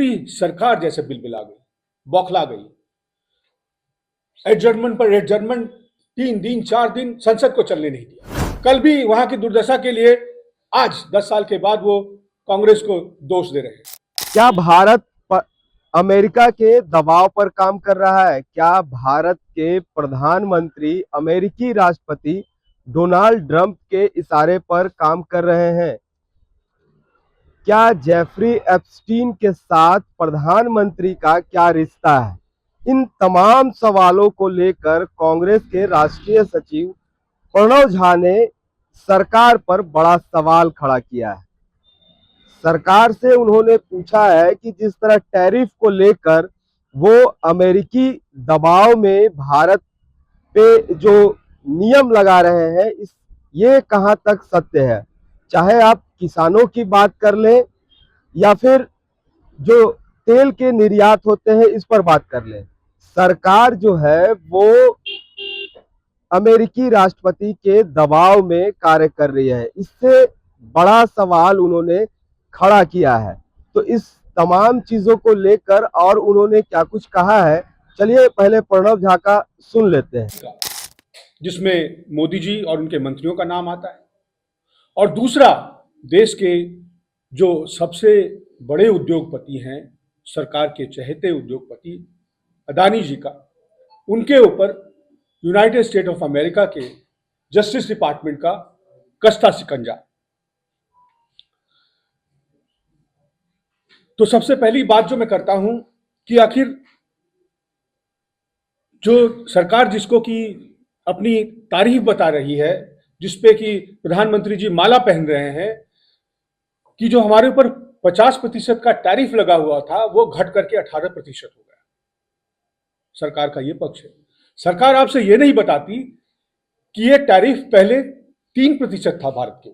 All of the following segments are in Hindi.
पूरी सरकार जैसे बिलबिला गई, बौखला गई। एडजर्नमेंट पर एडजर्नमेंट, 3 दिन 4 दिन संसद को चलने नहीं दिया। कल भी वहां की दुर्दशा के लिए आज 10 साल के बाद वो कांग्रेस को दोष दे रहे हैं। क्या भारत अमेरिका के दबाव पर काम कर रहा है? क्या भारत के प्रधानमंत्री अमेरिकी राष्ट्रपति डोनाल्ड ट्रंप के इशारे पर काम कर रहे हैं? क्या जेफरी एप्स्टीन के साथ प्रधानमंत्री का क्या रिश्ता है? इन तमाम सवालों को लेकर कांग्रेस के राष्ट्रीय सचिव प्रणव झा ने सरकार पर बड़ा सवाल खड़ा किया है। सरकार से उन्होंने पूछा है कि जिस तरह टैरिफ को लेकर वो अमेरिकी दबाव में भारत पे जो नियम लगा रहे हैं, ये कहां तक सत्य है। चाहे आप किसानों की बात कर लें या फिर जो तेल के निर्यात होते हैं इस पर बात कर लें, सरकार जो है वो अमेरिकी राष्ट्रपति के दबाव में कार्य कर रही है। इससे बड़ा सवाल उन्होंने खड़ा किया है। तो इस तमाम चीजों को लेकर और उन्होंने क्या कुछ कहा है, चलिए पहले प्रणव झा का सुन लेते हैं। जिसमें मोदी जी और उनके मंत्रियों का नाम आता है, और दूसरा देश के जो सबसे बड़े उद्योगपति हैं, सरकार के चहेते उद्योगपति अदानी जी का, उनके ऊपर यूनाइटेड स्टेट ऑफ अमेरिका के जस्टिस डिपार्टमेंट का कस्ता शिकंजा। तो सबसे पहली बात जो मैं करता हूं कि आखिर जो सरकार जिसको कि अपनी तारीफ बता रही है, जिसपे कि प्रधानमंत्री जी माला पहन रहे हैं, कि जो हमारे ऊपर 50% का टैरिफ लगा हुआ था वो घट करके 18% हो गया। सरकार का ये पक्ष है। सरकार आपसे ये नहीं बताती कि ये टैरिफ पहले 3% था भारत के,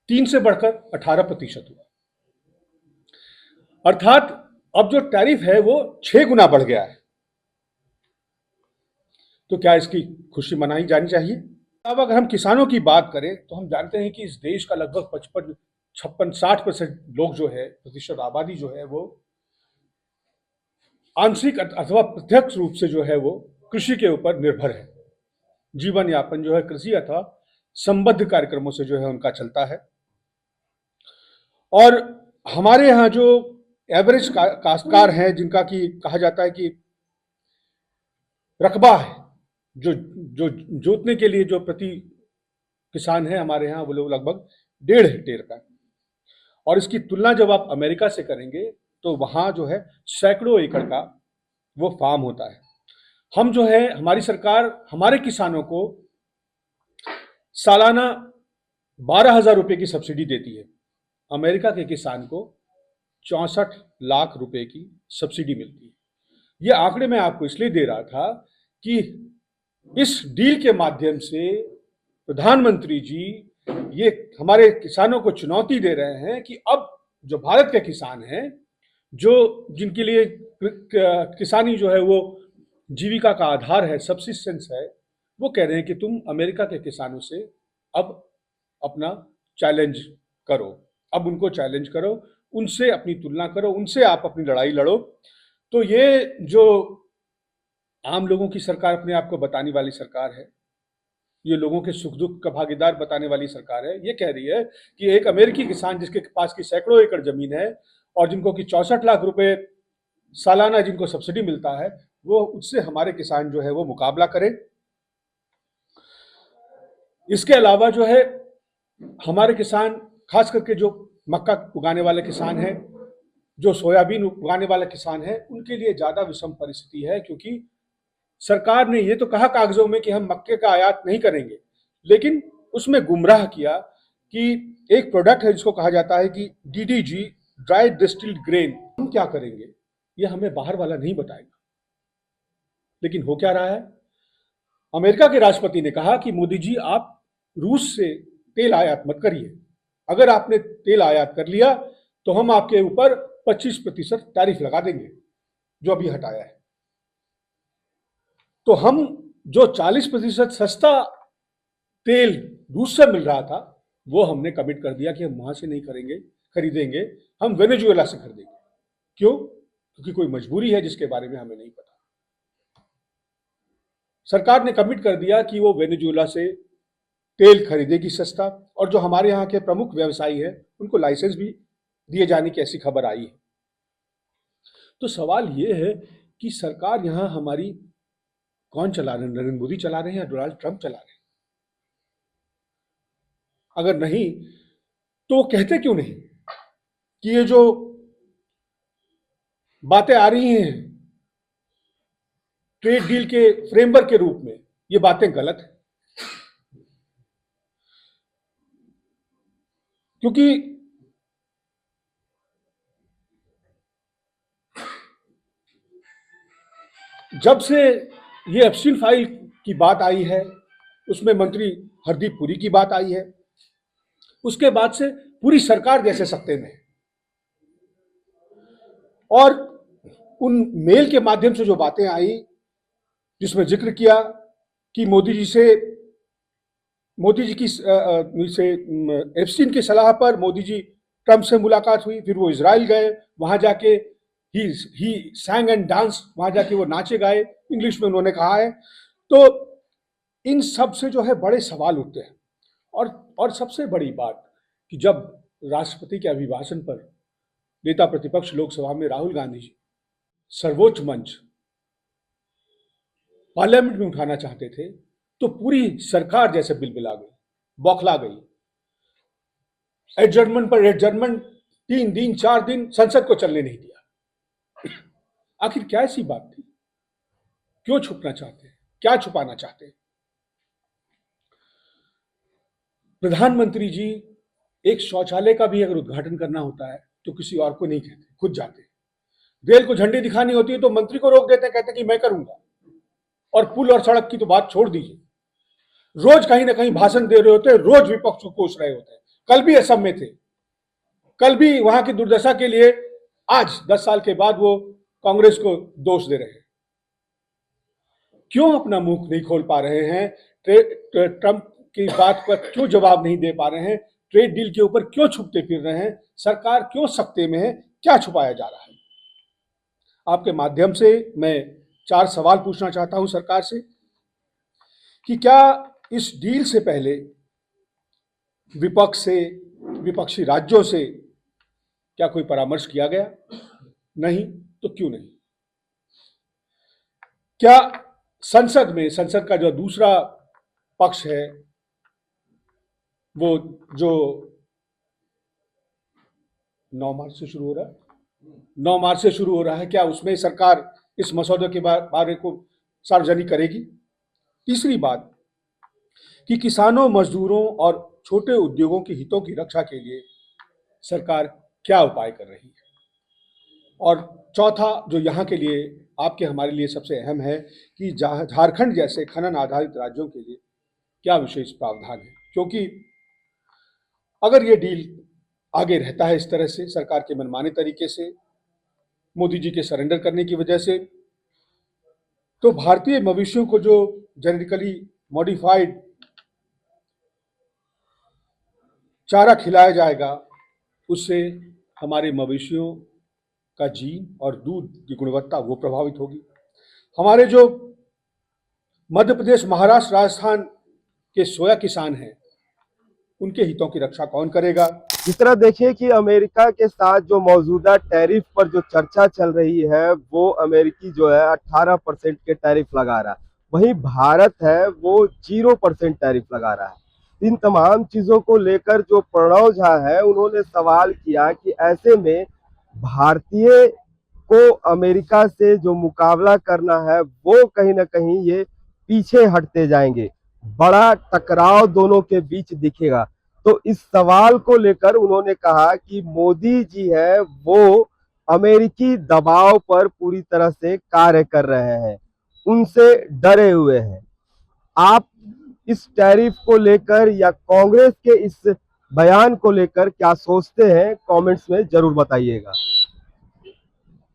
3 से बढ़कर 18% हुआ, अर्थात अब जो टैरिफ है वो 6 गुना बढ़ गया है। तो क्या इसकी खुशी मनाई जानी चाहिए? अब अगर हम किसानों की बात करें तो हम जानते हैं कि इस देश का लगभग 55-60% लोग जो है, प्रतिशत आबादी जो है, वो आंशिक अथवा प्रत्यक्ष रूप से जो है वो कृषि के ऊपर निर्भर है। जीवन यापन जो है कृषि अथवा संबद्ध कार्यक्रमों से जो है उनका चलता है। और हमारे यहाँ जो एवरेज काश्तकार हैं, जिनका कि कहा जाता है कि रकबा है, जो जो जोतने के लिए जो प्रति किसान है हमारे यहाँ, वो लोग लगभग 1.5 हेक्टेयर का। और इसकी तुलना जब आप अमेरिका से करेंगे तो वहां जो है सैकड़ों एकड़ का वो फार्म होता है। हम जो है, हमारी सरकार हमारे किसानों को सालाना 12,000 रुपए की सब्सिडी देती है। अमेरिका के किसान को 64 लाख रुपए की सब्सिडी मिलती है। ये आंकड़े मैं आपको इसलिए दे रहा था कि इस डील के माध्यम से प्रधानमंत्री जी ये हमारे किसानों को चुनौती दे रहे हैं कि अब जो भारत के किसान हैं, जो जिनके लिए किसानी जो है वो जीविका का आधार है, सबसिस्टेंस है, वो कह रहे हैं कि तुम अमेरिका के किसानों से अब अपना चैलेंज करो, अब उनको चैलेंज करो, उनसे अपनी तुलना करो, उनसे आप अपनी लड़ाई लड़ो। तो ये जो आम लोगों की सरकार अपने आप को बताने वाली सरकार है, ये लोगों के सुख दुख का भागीदार बताने वाली सरकार है, ये कह रही है कि एक अमेरिकी किसान जिसके पास की सैकड़ों एकड़ जमीन है और जिनको कि 64 लाख रुपए सालाना जिनको सब्सिडी मिलता है, वो उससे हमारे किसान जो है वो मुकाबला करें। इसके अलावा जो है हमारे किसान, खास करके जो मक्का उगाने वाले किसान हैं, जो सोयाबीन उगाने वाले किसान हैं, उनके लिए ज्यादा विषम परिस्थिति है, क्योंकि सरकार ने ये तो कहा कागजों में कि हम मक्के का आयात नहीं करेंगे, लेकिन उसमें गुमराह किया कि एक प्रोडक्ट है जिसको कहा जाता है कि DDG, ड्राई डिस्टिल्ड ग्रेन, हम क्या करेंगे ये हमें बाहर वाला नहीं बताएगा। लेकिन हो क्या रहा है, अमेरिका के राष्ट्रपति ने कहा कि मोदी जी आप रूस से तेल आयात मत करिए, अगर आपने तेल आयात कर लिया तो हम आपके ऊपर 25% टैरिफ लगा देंगे, जो अभी हटाया है। तो हम जो 40% सस्ता तेल रूस से मिल रहा था, वो हमने कमिट कर दिया कि हम वहां से नहीं खरीदेंगे, हम वेनेजुएला से खरीदेंगे। क्यों? क्योंकि कोई मजबूरी है जिसके बारे में हमें नहीं पता। सरकार ने कमिट कर दिया कि वो वेनेजुएला से तेल खरीदेगी सस्ता, और जो हमारे यहाँ के प्रमुख व्यवसायी हैं उनको लाइसेंस भी दिए जाने की ऐसी खबर आई है। तो सवाल ये है कि सरकार यहाँ हमारी कौन चला रहे हैं? नरेंद्र मोदी चला रहे हैं या डोनाल्ड ट्रंप चला रहे हैं? अगर नहीं तो कहते क्यों नहीं कि ये जो बातें आ रही हैं ट्रेड डील के फ्रेमवर्क के रूप में, ये बातें गलत है? क्योंकि जब से ये एप्स्टीन फाइल की बात आई है, उसमें मंत्री हरदीप पुरी की बात आई है, उसके बाद से पूरी सरकार जैसे सत्ते में है। और उन मेल के माध्यम से जो बातें आई, जिसमें जिक्र किया कि मोदी जी की एप्स्टीन की सलाह पर मोदी जी ट्रंप से मुलाकात हुई, फिर वो इजराइल गए, वहां जाके ही सैंग एंड डांस, वहां जाके वो नाचे गाए, इंग्लिश में उन्होंने कहा है। तो इन सब से जो है बड़े सवाल उठते हैं। और सबसे बड़ी बात कि जब राष्ट्रपति के अभिभाषण पर नेता प्रतिपक्ष लोकसभा में राहुल गांधी जी सर्वोच्च मंच पार्लियामेंट में उठाना चाहते थे, तो पूरी सरकार जैसे बिलबिला गई, बौखला गई। एडजर्नमेंट पर एडजर्नमेंट, 3 दिन 4 दिन संसद को चलने नहीं दिया। आखिर क्या ऐसी बात थी? क्यों छुपना चाहते हैं? क्या छुपाना चाहते हैं? प्रधानमंत्री जी एक शौचालय का भी अगर उद्घाटन करना होता है तो किसी और को नहीं कहते, खुद जाते हैं। रेल को झंडी दिखानी होती है तो मंत्री को रोक देते हैं, कहते हैं कि मैं करूंगा। और पुल और सड़क की तो बात छोड़ दीजिए, रोज कहीं ना कहीं भाषण दे रहे होते हैं, रोज विपक्ष को कोस रहे होते हैं। कल भी असम में थे, कल भी वहां की दुर्दशा के लिए आज 10 साल के बाद वो कांग्रेस को दोष दे रहे हैं। क्यों अपना मुंह नहीं खोल पा रहे हैं? ट्रंप की बात पर क्यों जवाब नहीं दे पा रहे हैं? ट्रेड डील के ऊपर क्यों छुपते फिर रहे हैं? सरकार क्यों सकते में है? क्या छुपाया जा रहा है? आपके माध्यम से मैं 4 सवाल पूछना चाहता हूं सरकार से कि क्या इस डील से पहले विपक्ष से, विपक्षी राज्यों से क्या कोई परामर्श किया गया? नहीं तो क्यों नहीं? क्या संसद में, संसद का जो दूसरा पक्ष है, वो जो 9 मार्च से शुरू हो रहा है, 9 मार्च से शुरू हो रहा है, क्या उसमें सरकार इस मसौदे के बारे को सार्वजनिक करेगी? तीसरी बात कि किसानों, मजदूरों और छोटे उद्योगों के हितों की रक्षा के लिए सरकार क्या उपाय कर रही है? और चौथा, जो यहाँ के लिए, आपके हमारे लिए सबसे अहम है कि झारखंड जैसे खनन आधारित राज्यों के लिए क्या विशेष प्रावधान है? क्योंकि अगर ये डील आगे रहता है इस तरह से, सरकार के मनमाने तरीके से, मोदी जी के सरेंडर करने की वजह से, तो भारतीय मवेशियों को जो जेनेटिकली मॉडिफाइड चारा खिलाया जाएगा, उससे हमारे मवेशियों का जीन और दूध की गुणवत्ता वो प्रभावित होगी। हमारे जो मध्य प्रदेश, महाराष्ट्र, राजस्थान के सोया किसान हैं, उनके हितों की रक्षा कौन करेगा? जिस तरह देखिए कि अमेरिका के साथ जो मौजूदा टैरिफ पर जो चर्चा चल रही है, वो अमेरिकी जो है 18% के टैरिफ लगा रहा है, वहीं भारत है वो 0% टैरिफ लगा रहा है। इन तमाम चीजों को लेकर जो प्रणव झा है, उन्होंने सवाल किया कि ऐसे में भारतीय को अमेरिका से जो मुकाबला करना है, वो कहीं ना कहीं ये पीछे हटते जाएंगे, बड़ा टकराव दोनों के बीच दिखेगा। तो इस सवाल को लेकर उन्होंने कहा कि मोदी जी है वो अमेरिकी दबाव पर पूरी तरह से कार्य कर रहे हैं, उनसे डरे हुए हैं। आप इस टैरिफ को लेकर या कांग्रेस के इस बयान को लेकर क्या सोचते हैं? कमेंट्स में जरूर बताइएगा।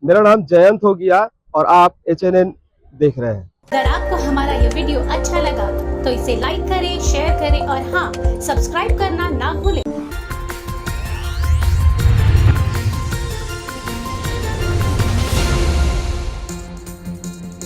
मेरा नाम जयंत हो गया और आप HNN देख रहे हैं। अगर आपको हमारा ये वीडियो अच्छा लगा तो इसे लाइक करें, शेयर करें और हाँ, सब्सक्राइब करना ना भूलें।